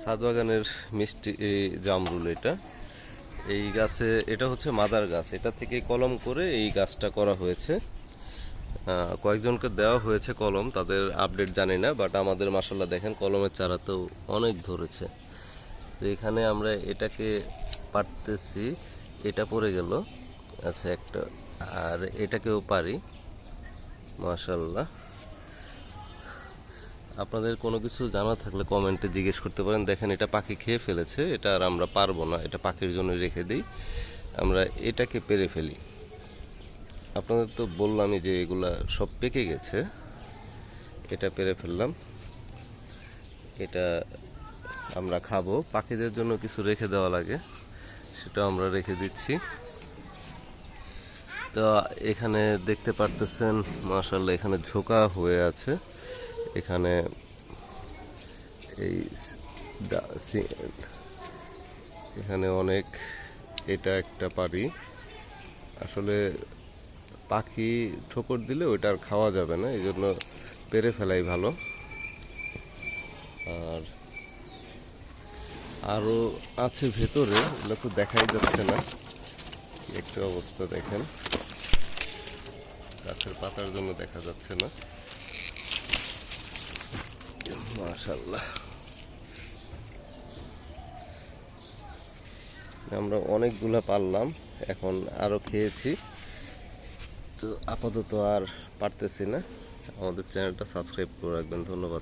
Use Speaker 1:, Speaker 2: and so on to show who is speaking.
Speaker 1: ছাদ বাগানের মিষ্টি জামরুল এটা। এই গাছে এটা হচ্ছে মাদার গাছ, এটা থেকে কলম করে এই গাছটা করা হয়েছে। কয়েকজনকে দেওয়া হয়েছে কলম, তাদের আপডেট জানি না, বাট আমাদের মাশাআল্লাহ দেখেন কলমের চারাতেও অনেক ধরেছে। তো এখানে আমরা এটাকে পারতেছি, এটা পড়ে গেল, আচ্ছা একটা, আর এটাকেও পারি মাশাআল্লাহ। আপনাদের কোনো কিছু জানা থাকলে কমেন্টে জিজ্ঞেস করতে পারেন। দেখেন এটা পাখি খেয়ে ফেলেছে, এটা আর আমরা পারবো না, এটা পাখির জন্য রেখে দিই, আমরা এটাকে পেরে ফেলি। আপনাদের তো বললামই যে এগুলা সব পেকে গেছে, এটা পেরে ফেললাম, এটা আমরা খাবো। পাখিদের জন্য কিছু রেখে দেওয়া লাগে, সেটা আমরা রেখে দিচ্ছি। তো এখানে দেখতে পারতেছেন মাশাআল্লাহ এখানে ঝোঁকা হয়ে আছে, এখানে এই এখানে অনেক, এটা একটা পারি। আসলে পাখি ঠোকর দিলে ওইটা আর খাওয়া যাবে না, এই জন্য পেরে ফেলাই ভালো। আর আরও আছে ভেতরে, এগুলো তো দেখাই যাচ্ছে না, একটা অবস্থা দেখেন, গাছের পাতার জন্য দেখা যাচ্ছে না। মাশাআল্লাহ আমরা অনেকগুলা পারলাম, এখন আরো খেয়েছি, তো আপাতত আর পারতেছি না। আমাদের চ্যানেলটা সাবস্ক্রাইব করে রাখবেন, ধন্যবাদ।